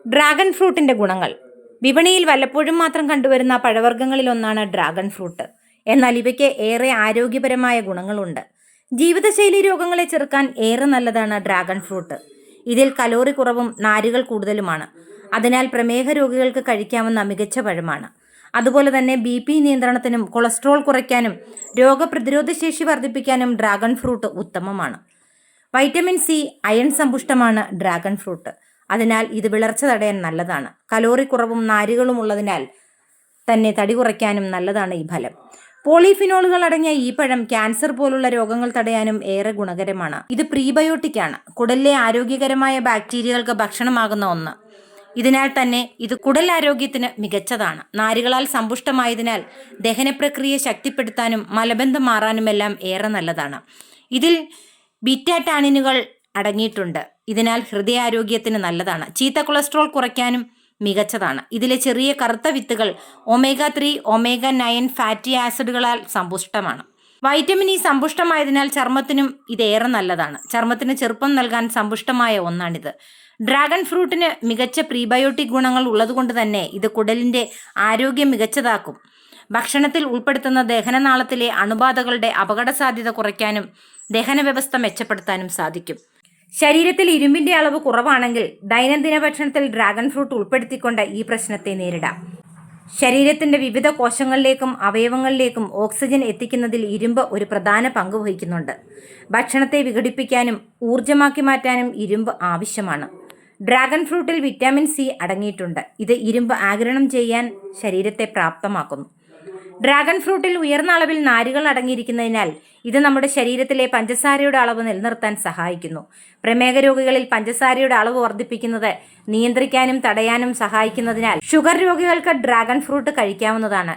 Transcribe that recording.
Dragon ഫ്രൂട്ടിന്റെ ഗുണങ്ങൾ. വിപണിയിൽ വല്ലപ്പോഴും മാത്രം കണ്ടുവരുന്ന പഴവർഗ്ഗങ്ങളിലൊന്നാണ് ഡ്രാഗൺ ഫ്രൂട്ട്. എന്നാൽ ഇവയ്ക്ക് ഏറെ ആരോഗ്യപരമായ ഗുണങ്ങളുണ്ട്. ജീവിതശൈലി രോഗങ്ങളെ ചെറുക്കാൻ ഏറെ നല്ലതാണ് ഡ്രാഗൺ ഫ്രൂട്ട്. ഇതിൽ കലോറി കുറവും നാരുകൾ കൂടുതലുമാണ്. അതിനാൽ പ്രമേഹ രോഗികൾക്ക് കഴിക്കാവുന്ന മികച്ച പഴമാണ്. അതുപോലെ തന്നെ BP നിയന്ത്രണത്തിനും കൊളസ്ട്രോൾ കുറയ്ക്കാനും രോഗപ്രതിരോധ ശേഷി വർദ്ധിപ്പിക്കാനും ഡ്രാഗൺ ഫ്രൂട്ട് ഉത്തമമാണ്. വൈറ്റമിൻ C, അയൺ സമ്പുഷ്ടമാണ് ഡ്രാഗൺ ഫ്രൂട്ട്. അതിനാൽ ഇത് വിളർച്ച തടയാൻ നല്ലതാണ്. കലോറി കുറവും നാരുകളും ഉള്ളതിനാൽ തന്നെ തടി കുറയ്ക്കാനും നല്ലതാണ് ഈ ഫലം. പോളിഫിനോളുകൾ അടങ്ങിയ ഈ പഴം ക്യാൻസർ പോലുള്ള രോഗങ്ങൾ തടയാനും ഏറെ ഗുണകരമാണ്. ഇത് പ്രീബയോട്ടിക് ആണ്, കുടലിലെ ആരോഗ്യകരമായ ബാക്ടീരിയകൾക്ക് ഭക്ഷണമാകുന്ന ഒന്ന്. ഇതിനാൽ തന്നെ ഇത് കുടൽ ആരോഗ്യത്തിന് മികച്ചതാണ്. നാരുകളാൽ സമ്പുഷ്ടമായതിനാൽ ദഹനപ്രക്രിയ ശക്തിപ്പെടുത്താനും മലബന്ധം മാറാനുമെല്ലാം ഏറെ നല്ലതാണ്. ഇതിൽ ബീറ്റാ-ടാനിനുകൾ അടങ്ങിയിട്ടുണ്ട്. ഇതിനാൽ ഹൃദയാരോഗ്യത്തിന് നല്ലതാണ്. ചീത്ത കൊളസ്ട്രോൾ കുറയ്ക്കാനും മികച്ചതാണ്. ഇതിലെ ചെറിയ കറുത്ത വിത്തുകൾ omega-3, omega-9 ഫാറ്റി ആസിഡുകളാൽ സമ്പുഷ്ടമാണ്. വൈറ്റമിൻ E സമ്പുഷ്ടമായതിനാൽ ചർമ്മത്തിനും ഇതേറെ നല്ലതാണ്. ചർമ്മത്തിന് ചെറുപ്പം നൽകാൻ സമ്പുഷ്ടമായ ഒന്നാണിത്. ഡ്രാഗൺ ഫ്രൂട്ടിന് മികച്ച പ്രീബയോട്ടിക് ഗുണങ്ങൾ ഉള്ളതുകൊണ്ട് തന്നെ ഇത് കുടലിന്റെ ആരോഗ്യം മികച്ചതാക്കും. ഭക്ഷണത്തിൽ ഉൾപ്പെടുത്തുന്ന ദഹനനാളത്തിലെ അണുബാധകളുടെ അപകട സാധ്യത കുറയ്ക്കാനും ദഹന വ്യവസ്ഥ മെച്ചപ്പെടുത്താനും സാധിക്കും. ശരീരത്തിൽ ഇരുമ്പിന്റെ അളവ് കുറവാണെങ്കിൽ ദൈനംദിന ഭക്ഷണത്തിൽ ഡ്രാഗൺ ഫ്രൂട്ട് ഉൾപ്പെടുത്തിക്കൊണ്ട് ഈ പ്രശ്നത്തെ നേരിടാം. ശരീരത്തിന്റെ വിവിധ കോശങ്ങളിലേക്കും അവയവങ്ങളിലേക്കും ഓക്സിജൻ എത്തിക്കുന്നതിൽ ഇരുമ്പ് ഒരു പ്രധാന പങ്ക് വഹിക്കുന്നുണ്ട്. ഭക്ഷണത്തെ വിഘടിപ്പിക്കാനും ഊർജ്ജമാക്കി മാറ്റാനും ഇരുമ്പ് ആവശ്യമാണ്. ഡ്രാഗൺ ഫ്രൂട്ടിൽ വിറ്റാമിൻ C അടങ്ങിയിട്ടുണ്ട്. ഇത് ഇരുമ്പ് ആഗിരണം ചെയ്യാൻ ശരീരത്തെ പ്രാപ്തമാക്കുന്നു. ഡ്രാഗൺ ഫ്രൂട്ടിൽ ഉയർന്ന അളവിൽ നാരുകൾ അടങ്ങിയിരിക്കുന്നതിനാൽ ഇത് നമ്മുടെ ശരീരത്തിലെ പഞ്ചസാരയുടെ അളവ് നിലനിർത്താൻ സഹായിക്കുന്നു. പ്രമേഹ രോഗികളിൽ പഞ്ചസാരയുടെ അളവ് വർദ്ധിപ്പിക്കുന്നത് നിയന്ത്രിക്കാനും തടയാനും സഹായിക്കുന്നതിനാൽ ഷുഗർ രോഗികൾക്ക് ഡ്രാഗൺ ഫ്രൂട്ട് കഴിക്കാവുന്നതാണ്.